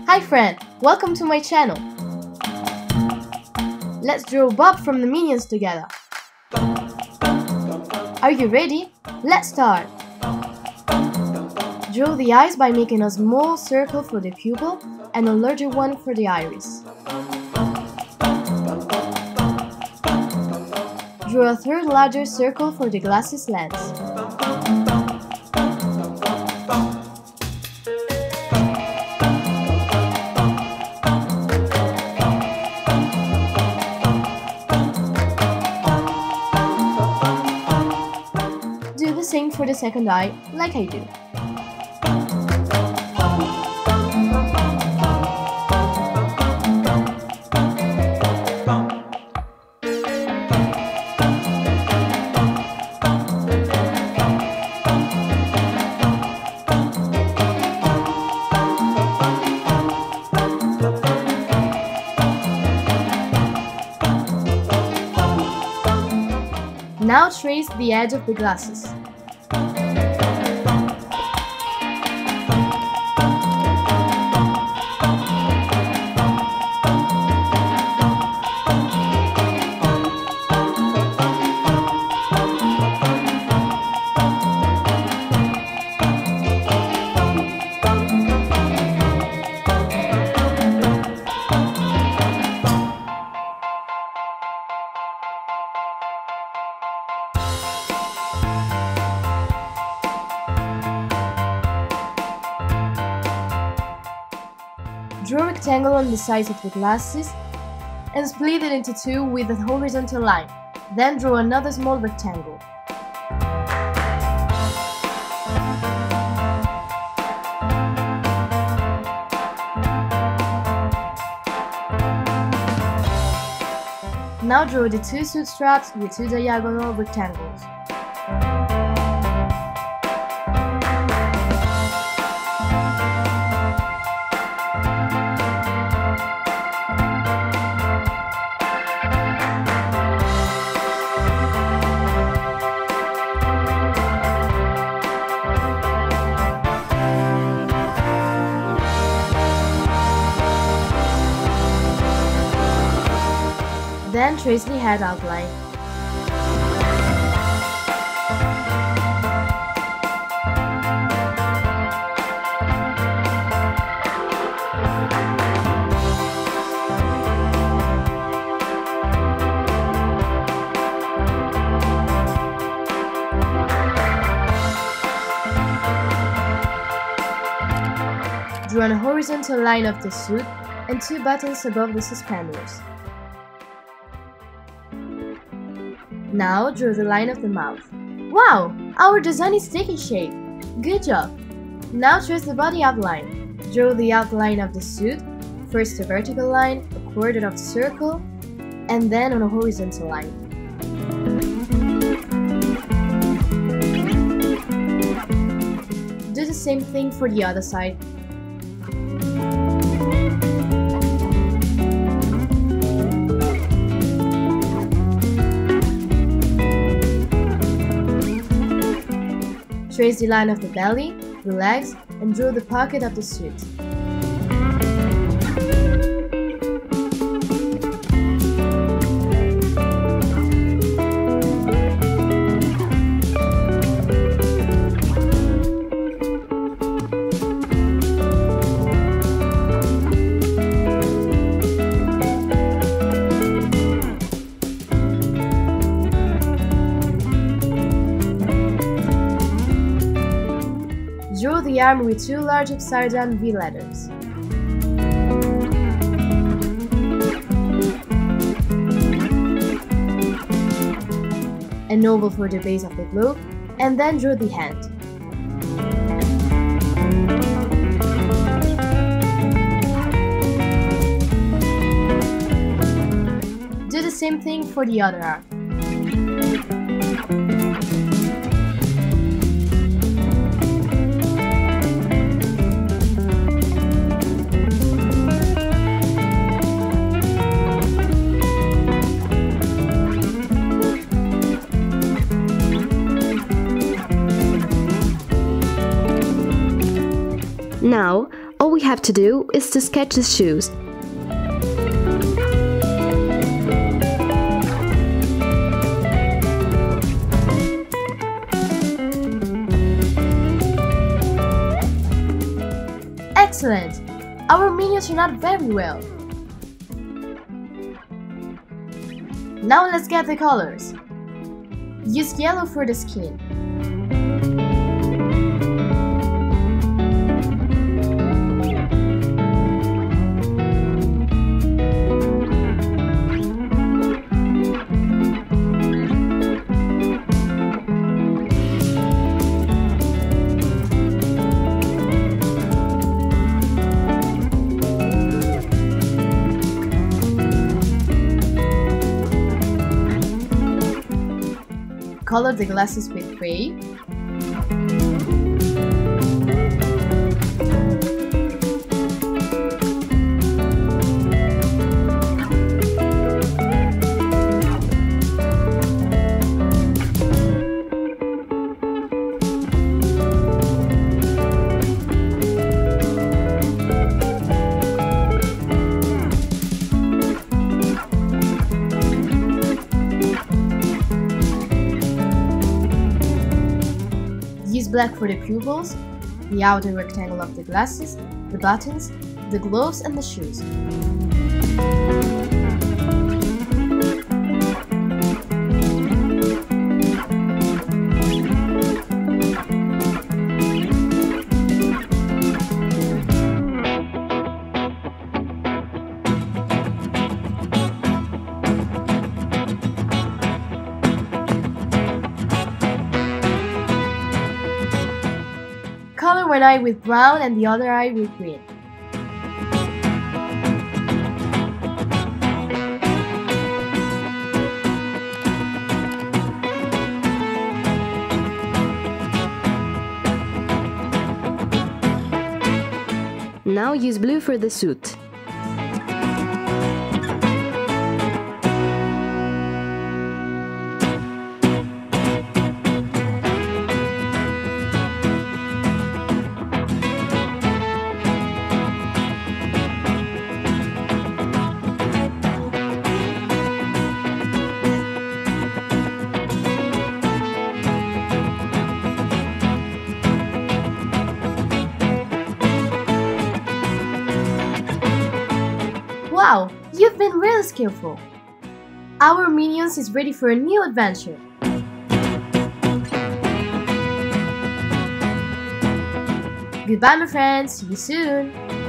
Hi friend, welcome to my channel. Let's draw Bob from the Minions together. Are you ready? Let's start. Draw the eyes by making a small circle for the pupil and a larger one for the iris. Draw a third larger circle for the glasses lens. Do the same for the second eye, like I do. Now trace the edge of the glasses. Draw a rectangle on the sides of the glasses and split it into two with a horizontal line. Then draw another small rectangle. Now draw the two suit straps with two diagonal rectangles. Then trace the head outline. Draw a horizontal line of the suit and two buttons above the suspenders. Now draw the line of the mouth. Wow! Our design is taking shape! Good job! Now trace the body outline. Draw the outline of the suit, first a vertical line, a quarter of a circle, and then on a horizontal line. Do the same thing for the other side. Trace the line of the belly, the legs, and draw the pocket of the suit. Draw the arm with two large upside-down V letters. An oval for the base of the globe, and then draw the hand. Do the same thing for the other arm. Now, all we have to do is to sketch the shoes. Excellent! Our minions turned out very well. Now let's get the colors. Use yellow for the skin. Color the glasses with gray. Use black for the pupils, the outer rectangle of the glasses, the buttons, the gloves and the shoes. Color one eye with brown and the other eye with green. Now use blue for the suit. Wow, you've been really skillful! Our minions is ready for a new adventure. Goodbye my friends, see you soon!